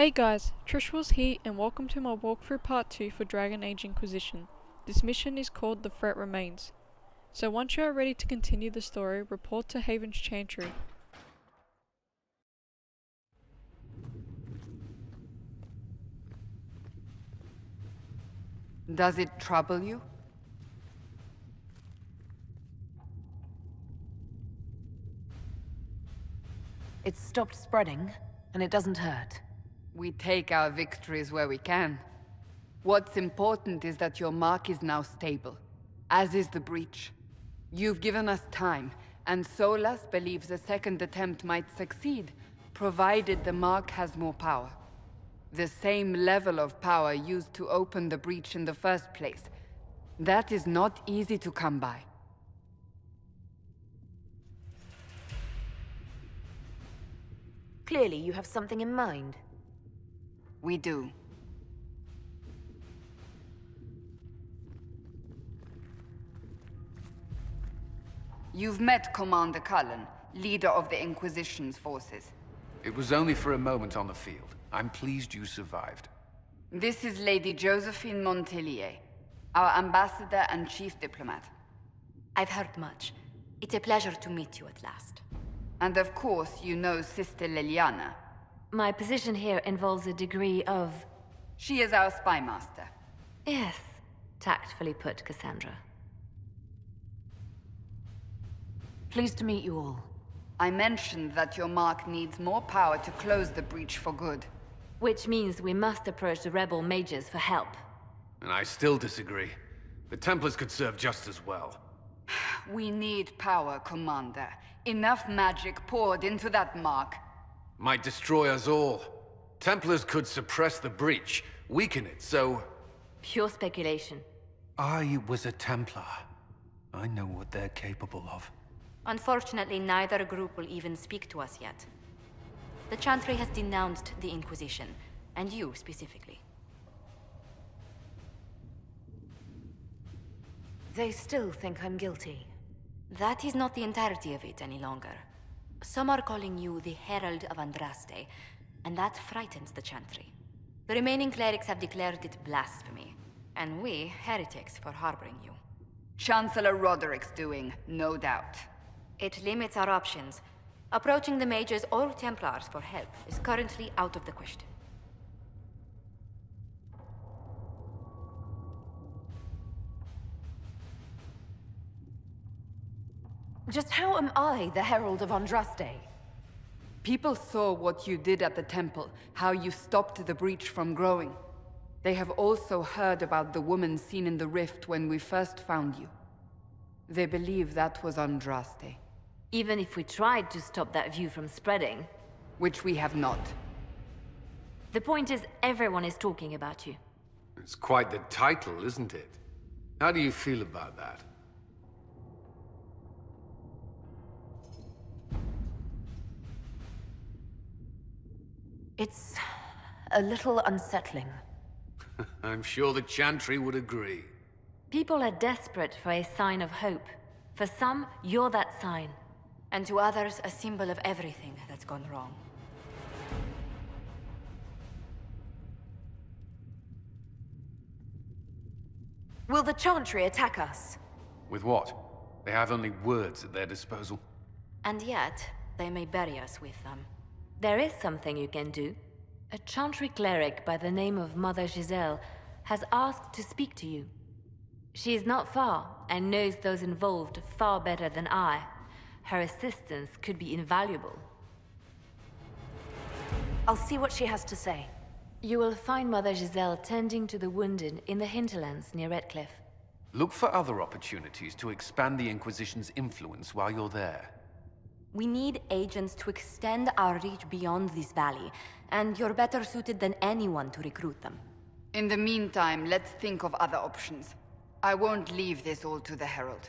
Hey guys, Trish was here and welcome to my walkthrough part 2 for Dragon Age Inquisition. This mission is called The Threat Remains. So once you are ready to continue the story, report to Haven's Chantry. Does it trouble you? It's stopped spreading, and it doesn't hurt. We take our victories where we can. What's important is that your mark is now stable, as is the breach. You've given us time, and Solas believes a second attempt might succeed, provided the mark has more power. The same level of power used to open the breach in the first place. That is not easy to come by. Clearly, you have something in mind. We do. You've met Commander Cullen, leader of the Inquisition's forces. It was only for a moment on the field. I'm pleased you survived. This is Lady Josephine Montelier, our ambassador and chief diplomat. I've heard much. It's a pleasure to meet you at last. And of course, you know Sister Liliana. My position here involves a degree of... She is our spy master. Yes, tactfully put, Cassandra. Pleased to meet you all. I mentioned that your mark needs more power to close the breach for good. Which means we must approach the rebel mages for help. And I still disagree. The Templars could serve just as well. We need power, Commander. Enough magic poured into that mark. Might destroy us all. Templars could suppress the breach, weaken it, so... Pure speculation. I was a Templar. I know what they're capable of. Unfortunately, neither group will even speak to us yet. The Chantry has denounced the Inquisition, and you specifically. They still think I'm guilty. That is not the entirety of it any longer. Some are calling you the Herald of Andraste, and that frightens the Chantry. The remaining clerics have declared it blasphemy, and we, heretics, for harboring you. Chancellor Roderick's doing, no doubt. It limits our options. Approaching the mages or Templars for help is currently out of the question. Just how am I the Herald of Andraste? People saw what you did at the temple, how you stopped the breach from growing. They have also heard about the woman seen in the rift when we first found you. They believe that was Andraste. Even if we tried to stop that view from spreading... Which we have not. The point is, everyone is talking about you. It's quite the title, isn't it? How do you feel about that? It's a little unsettling. I'm sure the Chantry would agree. People are desperate for a sign of hope. For some, you're that sign. And to others, a symbol of everything that's gone wrong. Will the Chantry attack us? With what? They have only words at their disposal. And yet, they may bury us with them. There is something you can do. A Chantry cleric by the name of Mother Giselle has asked to speak to you. She is not far, and knows those involved far better than I. Her assistance could be invaluable. I'll see what she has to say. You will find Mother Giselle tending to the wounded in the hinterlands near Redcliffe. Look for other opportunities to expand the Inquisition's influence while you're there. We need agents to extend our reach beyond this valley, and you're better suited than anyone to recruit them. In the meantime, let's think of other options. I won't leave this all to the Herald.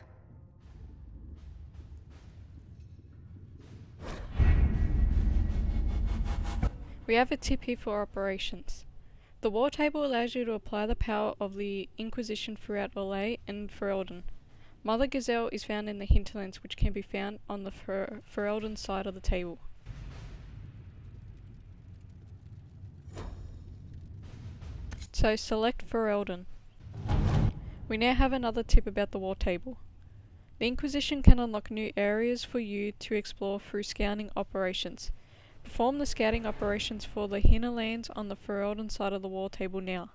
We have a tip here for operations. The war table allows you to apply the power of the Inquisition throughout Orlais and Ferelden. Mother Gazelle is found in the hinterlands, which can be found on the Ferelden side of the table. So select Ferelden. We now have another tip about the war table. The Inquisition can unlock new areas for you to explore through scouting operations. Perform the scouting operations for the hinterlands on the Ferelden side of the war table now.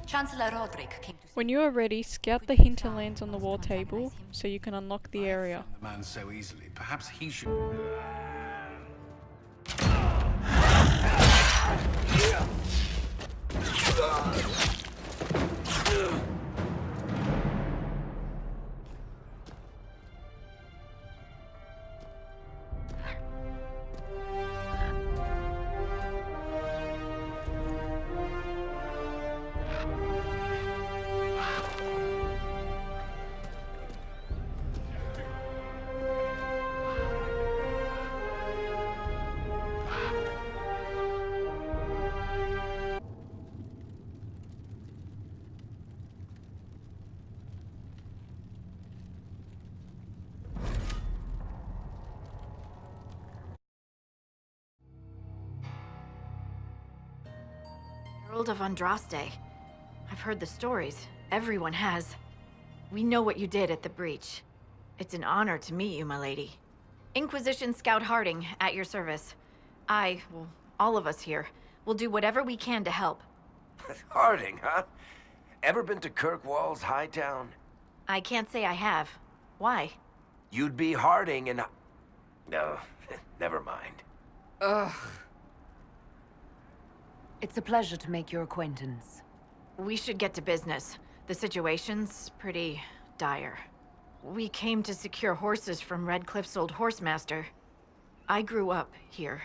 Chancellor Roderick came to When you are ready, scout the hinterlands on the war table so you can unlock the area. The man so easily. Perhaps he should. Herald of Andraste. I've heard the stories. Everyone has. We know what you did at the breach. It's an honor to meet you, my lady. Inquisition Scout Harding, at your service. Well, all of us here, will do whatever we can to help. Harding, huh? Ever been to Kirkwall's Hightown? I can't say I have. Why? You'd be Harding and... No, never mind. Ugh. It's a pleasure to make your acquaintance. We should get to business. The situation's pretty dire. We came to secure horses from Redcliffe's old horsemaster. I grew up here,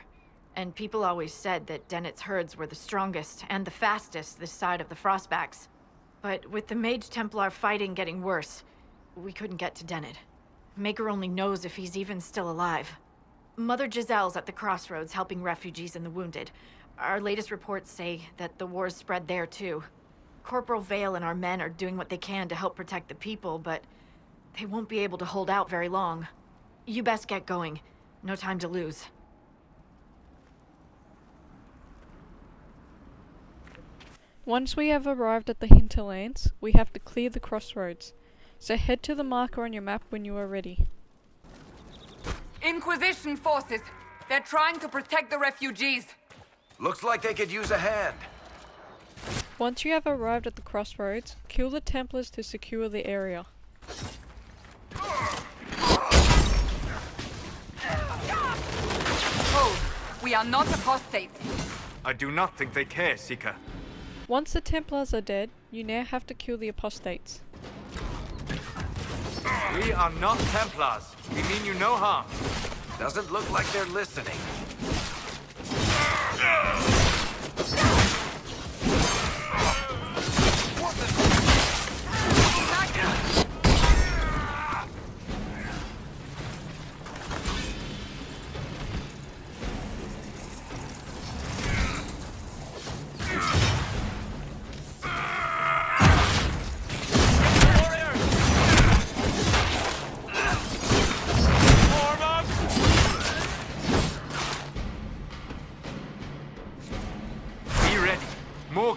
and people always said that Dennett's herds were the strongest and the fastest this side of the Frostbacks. But with the Mage Templar fighting getting worse, we couldn't get to Dennett. Maker only knows if he's even still alive. Mother Giselle's at the crossroads helping refugees and the wounded. Our latest reports say that the war's spread there too. Corporal Vale and our men are doing what they can to help protect the people, but they won't be able to hold out very long. You best get going. No time to lose. Once we have arrived at the hinterlands, we have to clear the crossroads. So head to the marker on your map when you are ready. Inquisition forces! They're trying to protect the refugees! Looks like they could use a hand. Once you have arrived at the crossroads, kill the Templars to secure the area. Hold! We are not apostates! I do not think they care, Seeker. Once the Templars are dead, you now have to kill the apostates. We are not Templars. We mean you no harm. Doesn't look like they're listening.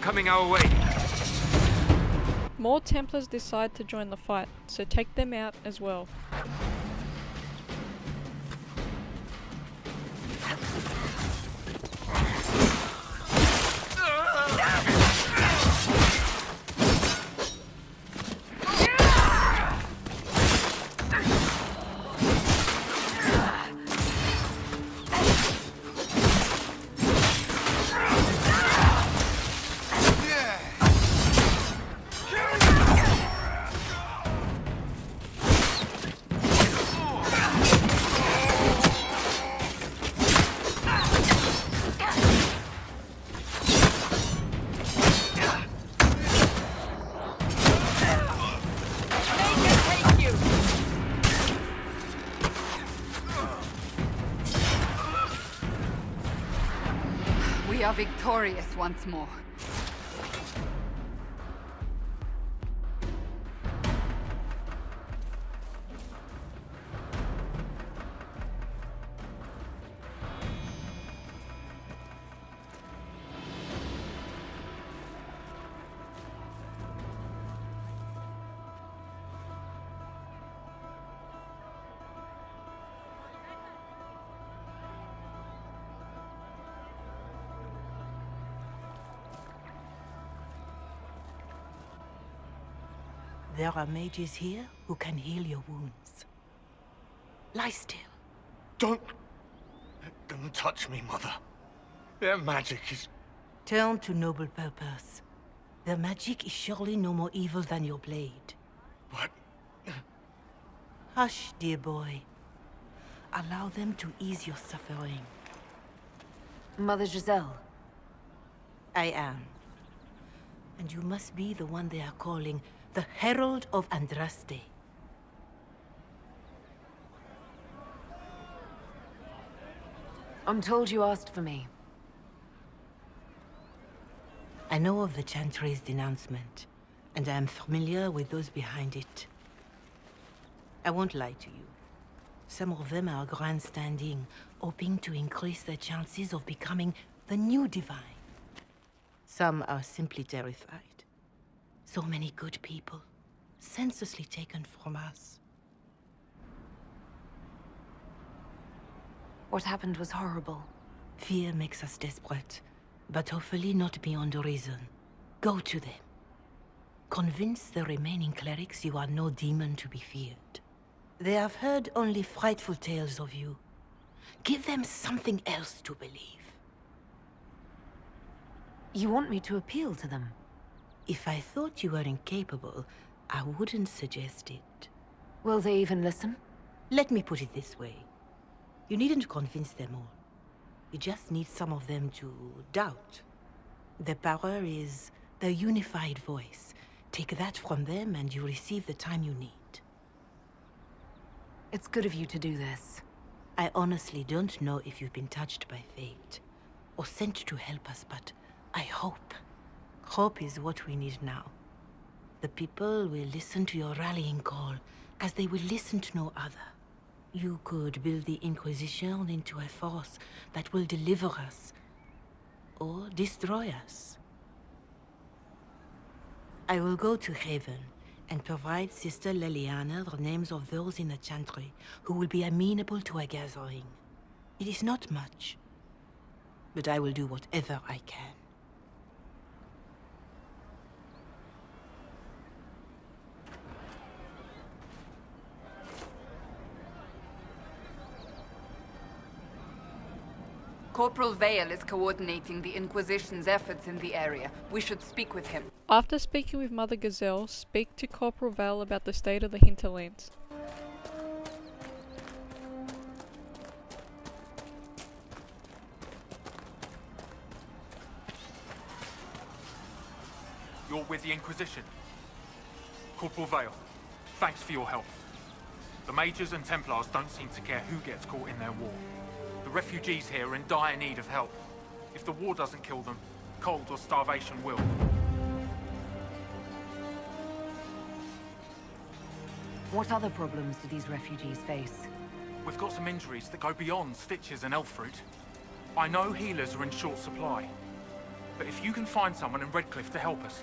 Coming our way. More Templars decide to join the fight, so take them out as well. We are victorious once more. There are mages here who can heal your wounds. Lie still. Don't touch me, Mother. Their magic is... Turn to noble purpose. Their magic is surely no more evil than your blade. But... Hush, dear boy. Allow them to ease your suffering. Mother Giselle. I am. And you must be the one they are calling the Herald of Andraste. I'm told you asked for me. I know of the Chantry's denouncement, and I am familiar with those behind it. I won't lie to you. Some of them are grandstanding, hoping to increase their chances of becoming the new divine. Some are simply terrified. So many good people, senselessly taken from us. What happened was horrible. Fear makes us desperate, but hopefully not beyond reason. Go to them. Convince the remaining clerics you are no demon to be feared. They have heard only frightful tales of you. Give them something else to believe. You want me to appeal to them? If I thought you were incapable, I wouldn't suggest it. Will they even listen? Let me put it this way. You needn't convince them all. You just need some of them to doubt. Their power is their unified voice. Take that from them and you receive the time you need. It's good of you to do this. I honestly don't know if you've been touched by fate, or sent to help us, but I hope. Hope is what we need now. The people will listen to your rallying call, as they will listen to no other. You could build the Inquisition into a force that will deliver us, or destroy us. I will go to Haven, and provide Sister Leliana the names of those in the Chantry who will be amenable to a gathering. It is not much, but I will do whatever I can. Corporal Vale is coordinating the Inquisition's efforts in the area. We should speak with him. After speaking with Mother Gazelle, speak to Corporal Vale about the state of the hinterlands. You're with the Inquisition. Corporal Vale, thanks for your help. The Mages and Templars don't seem to care who gets caught in their war. The refugees here are in dire need of help. If the war doesn't kill them, cold or starvation will. What other problems do these refugees face? We've got some injuries that go beyond stitches and elf fruit. I know healers are in short supply, but if you can find someone in Redcliffe to help us,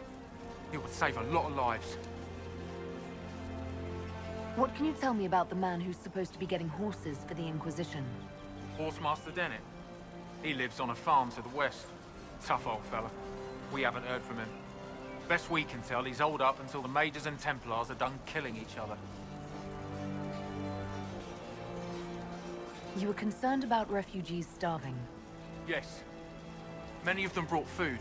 it would save a lot of lives. What can you tell me about the man who's supposed to be getting horses for the Inquisition? Horsemaster Dennett. He lives on a farm to the west. Tough old fella. We haven't heard from him. Best we can tell, he's holed up until the Mages and Templars are done killing each other. You were concerned about refugees starving? Yes. Many of them brought food,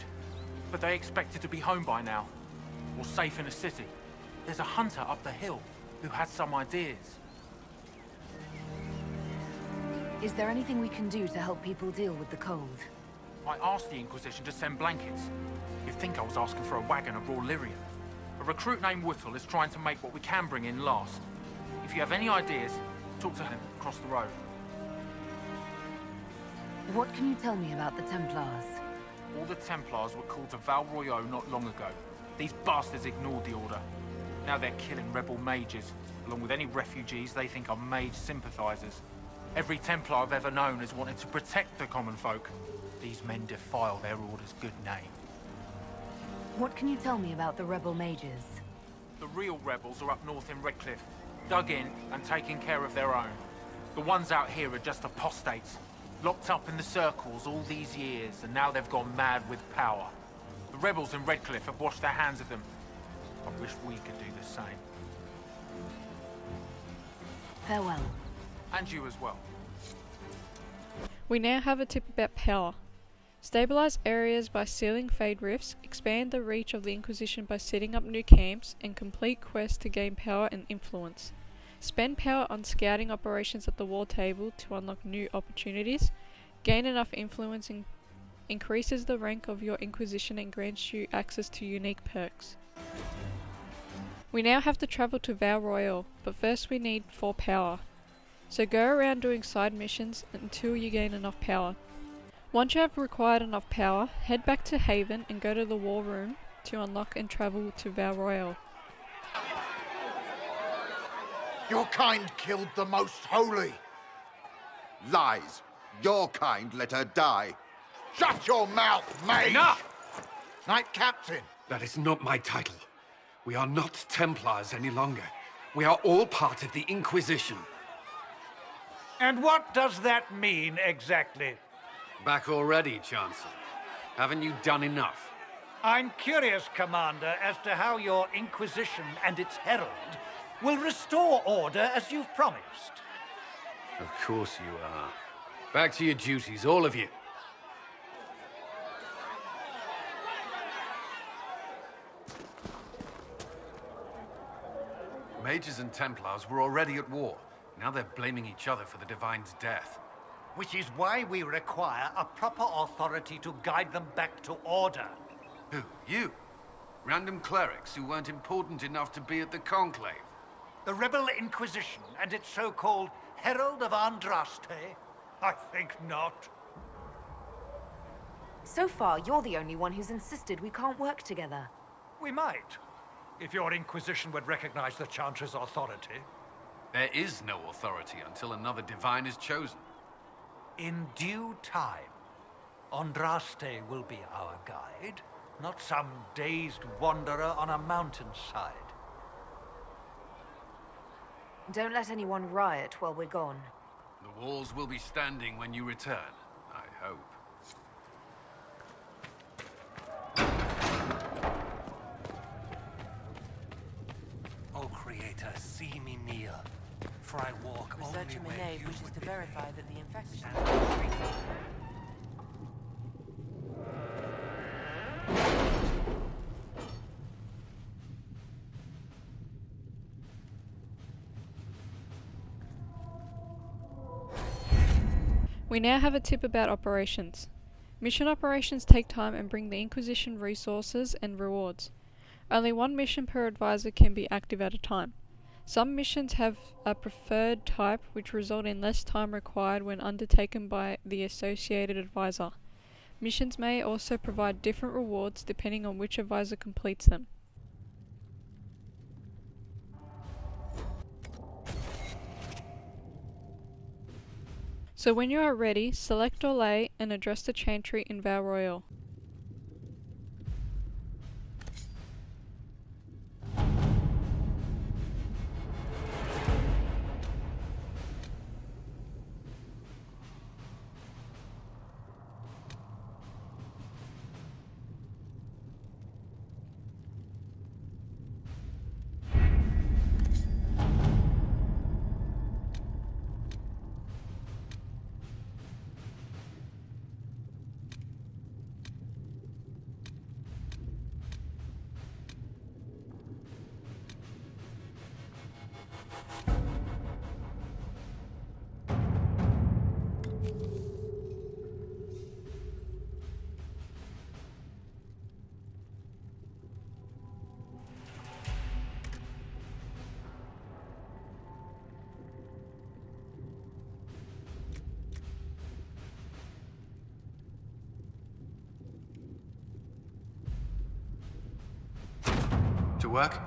but they expected to be home by now, or safe in a city. There's a hunter up the hill who had some ideas. Is there anything we can do to help people deal with the cold? I asked the Inquisition to send blankets. You'd think I was asking for a wagon of raw lyrium. A recruit named Whittle is trying to make what we can bring in last. If you have any ideas, talk to him across the road. What can you tell me about the Templars? All the Templars were called to Val Royeaux not long ago. These bastards ignored the order. Now they're killing rebel mages, along with any refugees they think are mage sympathizers. Every Templar I've ever known has wanted to protect the common folk. These men defile their order's good name. What can you tell me about the rebel mages? The real rebels are up north in Redcliffe, dug in and taking care of their own. The ones out here are just apostates, locked up in the circles all these years, and now they've gone mad with power. The rebels in Redcliffe have washed their hands of them. I wish we could do the same. Farewell. And you as well. We now have a tip about power. Stabilize areas by sealing fade rifts, expand the reach of the Inquisition by setting up new camps, and complete quests to gain power and influence. Spend power on scouting operations at the war table to unlock new opportunities. Gain enough influence increases the rank of your Inquisition and grants you access to unique perks. We now have to travel to Val Royale, but first we need 4 power. So go around doing side missions until you gain enough power. Once you have required enough power, head back to Haven and go to the War Room to unlock and travel to Val Royale. Your kind killed the most holy. Lies. Your kind let her die. Shut your mouth, mate! Enough! Knight Captain. That is not my title. We are not Templars any longer. We are all part of the Inquisition. And what does that mean, exactly? Back already, Chancellor. Haven't you done enough? I'm curious, Commander, as to how your Inquisition and its Herald will restore order as you've promised. Of course you are. Back to your duties, all of you. Mages and Templars were already at war. Now they're blaming each other for the Divine's death. Which is why we require a proper authority to guide them back to order. Who? You? Random clerics who weren't important enough to be at the Conclave? The Rebel Inquisition and its so-called Herald of Andraste? I think not. So far, you're the only one who's insisted we can't work together. We might, if your Inquisition would recognize the Chantry's authority. There is no authority until another Divine is chosen. In due time, Andraste will be our guide, not some dazed wanderer on a mountainside. Don't let anyone riot while we're gone. The walls will be standing when you return, I hope. O Creator, see me kneel, for I walk only where you wishes would to be verify that the infection... We now have a tip about operations. Mission operations take time and bring the Inquisition resources and rewards. Only one mission per advisor can be active at a time. Some missions have a preferred type which result in less time required when undertaken by the associated advisor. Missions may also provide different rewards depending on which advisor completes them. So when you are ready, select Olay and address the Chantry in Val Royale. To work?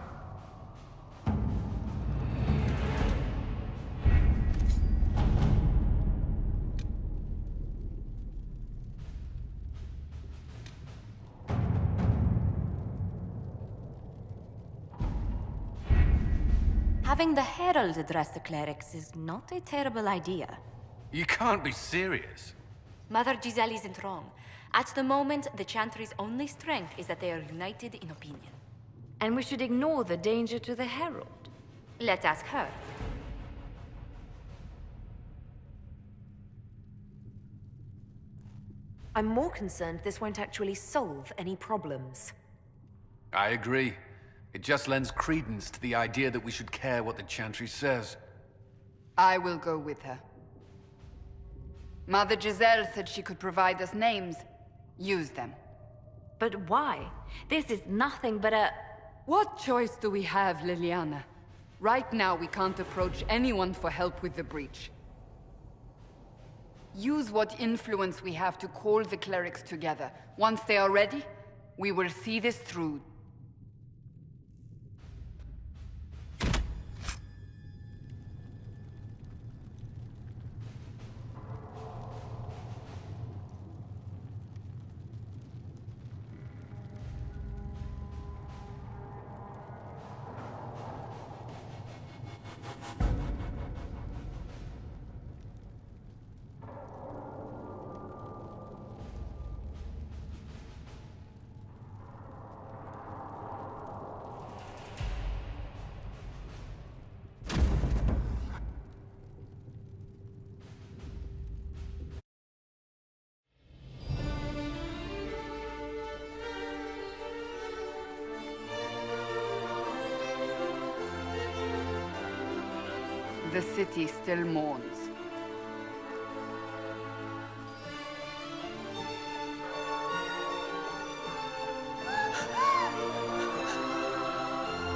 Having the Herald address the clerics is not a terrible idea. You can't be serious. Mother Giselle isn't wrong. At the moment, the Chantry's only strength is that they are united in opinion. and we should ignore the danger to the Herald. Let's ask her. I'm more concerned this won't actually solve any problems. I agree. It just lends credence to the idea that we should care what the Chantry says. I will go with her. Mother Giselle said she could provide us names. Use them. But why? This is nothing but a... What choice do we have, Liliana? Right now, we can't approach anyone for help with the breach. Use what influence we have to call the clerics together. Once they are ready, we will see this through. The city still mourns.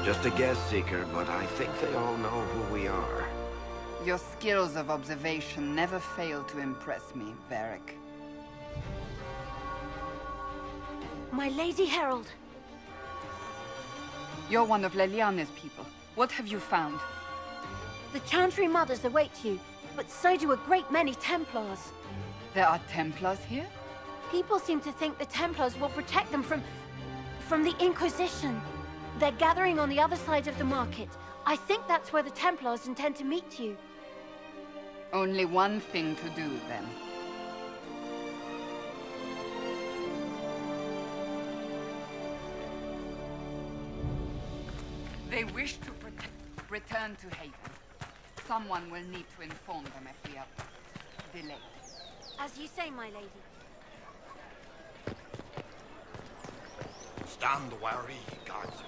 Just a guess, Seeker, but I think they all know who we are. Your skills of observation never fail to impress me, Varric. My Lady Herald. You're one of Leliana's people. What have you found? The Chantry Mothers await you, but so do a great many Templars. There are Templars here? People seem to think the Templars will protect them from the Inquisition. They're gathering on the other side of the market. I think that's where the Templars intend to meet you. Only one thing to do, then. They wish to return to Haven. Someone will need to inform them if we are delayed. As you say, my lady. Stand wary, guardsmen.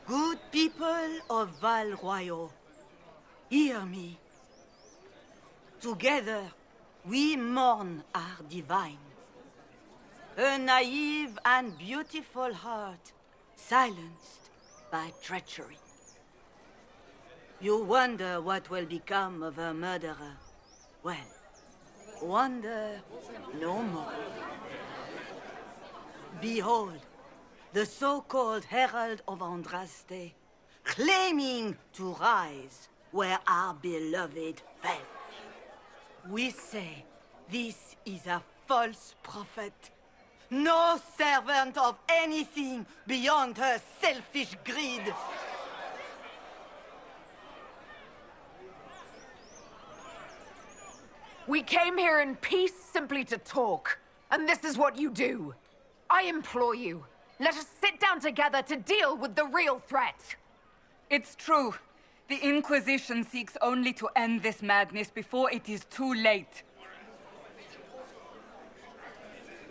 Good people of Val Royal, hear me. Together, we mourn our divine. A naive and beautiful heart, silenced by treachery. You wonder what will become of a murderer. Well, wonder no more. Behold, the so-called Herald of Andraste, claiming to rise where our beloved fell. We say this is a false prophet. No servant of anything beyond her selfish greed. We came here in peace simply to talk, and this is what you do. I implore you, let us sit down together to deal with the real threat. It's true. The Inquisition seeks only to end this madness before it is too late.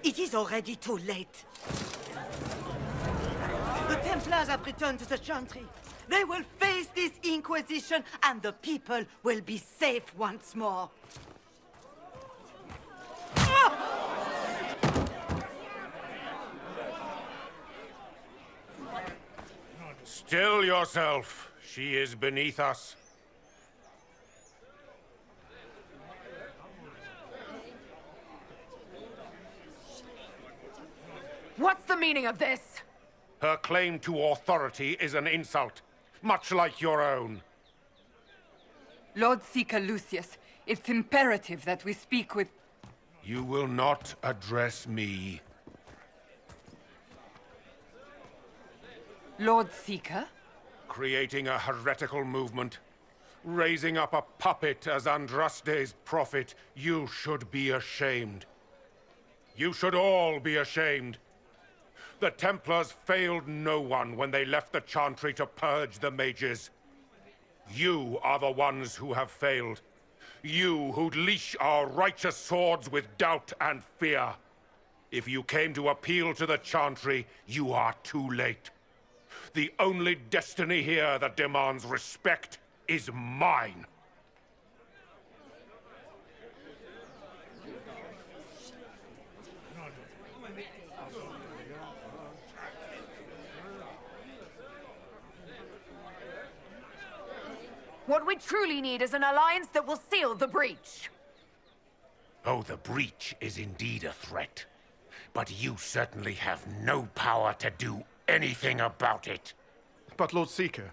It is already too late. The Templars have returned to the Chantry. They will face this Inquisition, and the people will be safe once more. Still yourself. She is beneath us. What's the meaning of this? Her claim to authority is an insult, much like your own. Lord Seeker Lucius, it's imperative that we speak with... You will not address me. Lord Seeker? Creating a heretical movement. Raising up a puppet as Andraste's prophet. You should be ashamed. You should all be ashamed. The Templars failed no one when they left the Chantry to purge the mages. You are the ones who have failed. You who'd leash our righteous swords with doubt and fear. If you came to appeal to the Chantry, you are too late. The only destiny here that demands respect is mine. What we truly need is an alliance that will seal the breach. Oh, the breach is indeed a threat. But you certainly have no power to do anything about it. But Lord Seeker,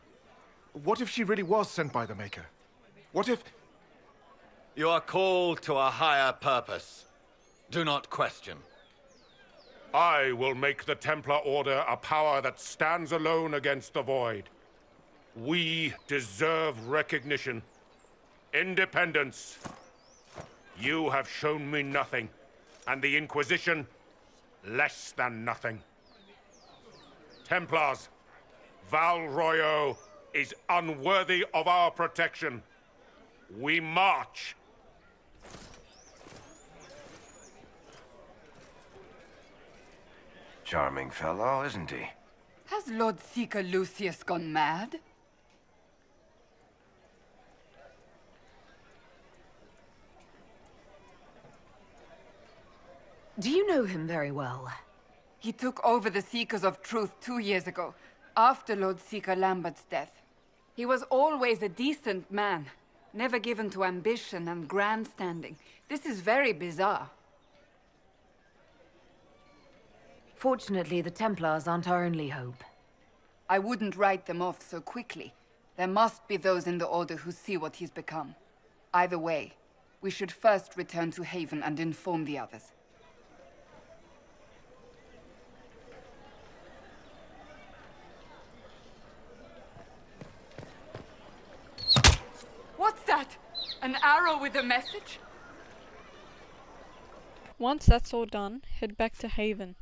what if she really was sent by the Maker? What if... You are called to a higher purpose. Do not question. I will make the Templar Order a power that stands alone against the Void. We deserve recognition. Independence. You have shown me nothing, and the Inquisition, less than nothing. Templars, Val Royeaux is unworthy of our protection. We march. Charming fellow, isn't he? Has Lord Seeker Lucius gone mad? Do you know him very well? He took over the Seekers of Truth 2 years ago, after Lord Seeker Lambert's death. He was always a decent man, never given to ambition and grandstanding. This is very bizarre. Fortunately, the Templars aren't our only hope. I wouldn't write them off so quickly. There must be those in the Order who see what he's become. Either way, we should first return to Haven and inform the others. What's that? An arrow with a message? Once that's all done, head back to Haven.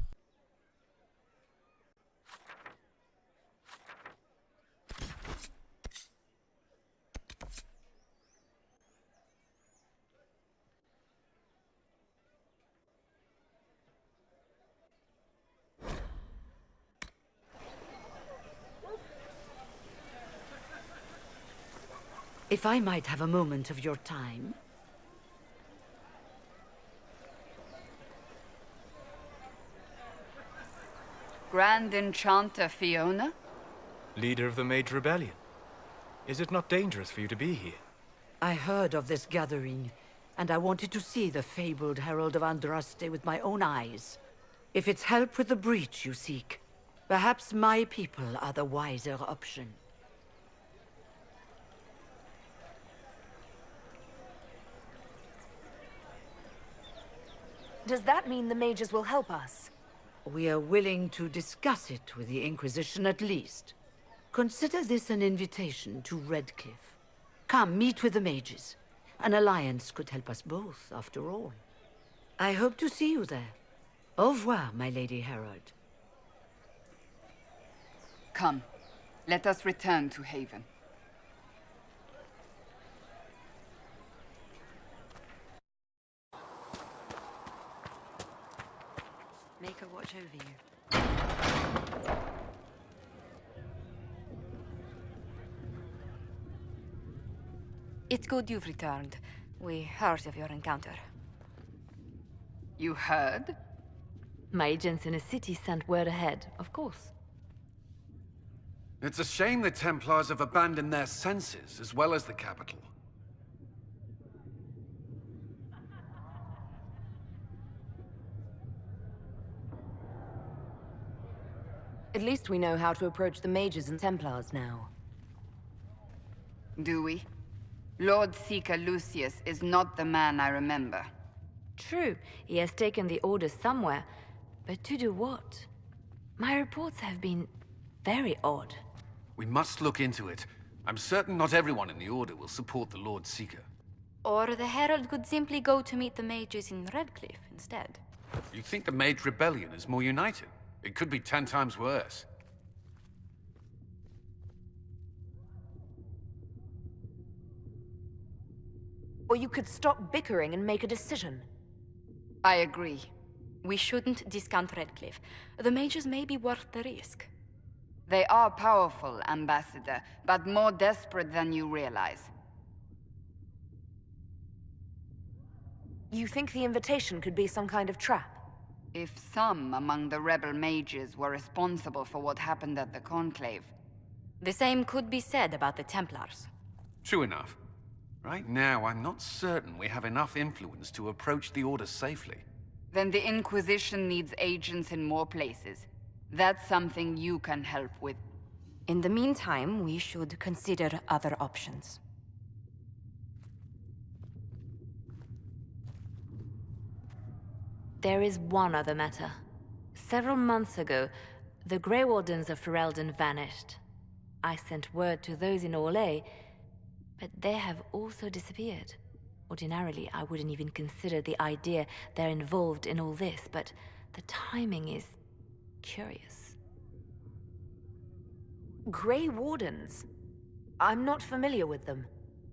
If I might have a moment of your time. Grand Enchanter Fiona? Leader of the Mage Rebellion. Is it not dangerous for you to be here? I heard of this gathering, and I wanted to see the fabled Herald of Andraste with my own eyes. If it's help with the breach you seek, perhaps my people are the wiser option. Does that mean the mages will help us? We are willing to discuss it with the Inquisition at least. Consider this an invitation to Redcliffe. Come, meet with the mages. An alliance could help us both, after all. I hope to see you there. Au revoir, my Lady Herald. Come, let us return to Haven. Make her watch over you. It's good you've returned. We heard of your encounter. You heard? My agents in the city sent word ahead, of course. It's a shame the Templars have abandoned their senses, as well as the capital. At least we know how to approach the mages and Templars now. Do we? Lord Seeker Lucius is not the man I remember. True, he has taken the Order somewhere, but to do what? My reports have been very odd. We must look into it. I'm certain not everyone in the Order will support the Lord Seeker. Or the Herald could simply go to meet the mages in Redcliffe instead. You think the Mage Rebellion is more united? It could be 10 times worse. Or you could stop bickering and make a decision. I agree. We shouldn't discount Redcliffe. The mages may be worth the risk. They are powerful, Ambassador, but more desperate than you realize. You think the invitation could be some kind of trap? If some among the rebel mages were responsible for what happened at the Conclave. The same could be said about the Templars. True enough. Right now, I'm not certain we have enough influence to approach the Order safely. Then the Inquisition needs agents in more places. That's something you can help with. In the meantime, we should consider other options. There is one other matter. Several months ago, the Grey Wardens of Ferelden vanished. I sent word to those in Orlais, but they have also disappeared. Ordinarily, I wouldn't even consider the idea they're involved in all this, but the timing is curious. Grey Wardens? I'm not familiar with them.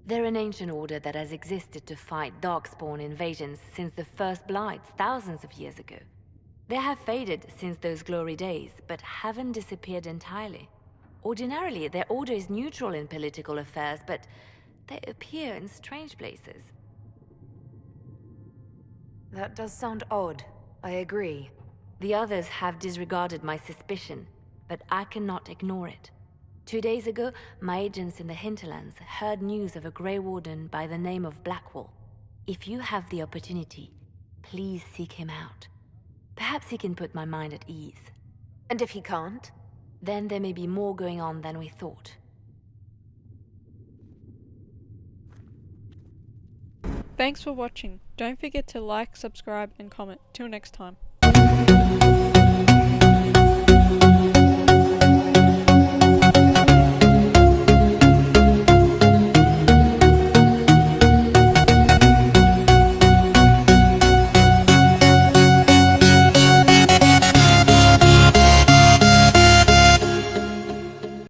They're an ancient order that has existed to fight Darkspawn invasions since the First Blights thousands of years ago. They have faded since those glory days, but haven't disappeared entirely. Ordinarily, their order is neutral in political affairs, but they appear in strange places. That does sound odd. I agree. The others have disregarded my suspicion, but I cannot ignore it. 2 days ago, my agents in the hinterlands heard news of a Grey Warden by the name of Blackwall. If you have the opportunity, please seek him out. Perhaps he can put my mind at ease. And if he can't? Then there may be more going on than we thought. Thanks for watching. Don't forget to like, subscribe and comment. Till next time.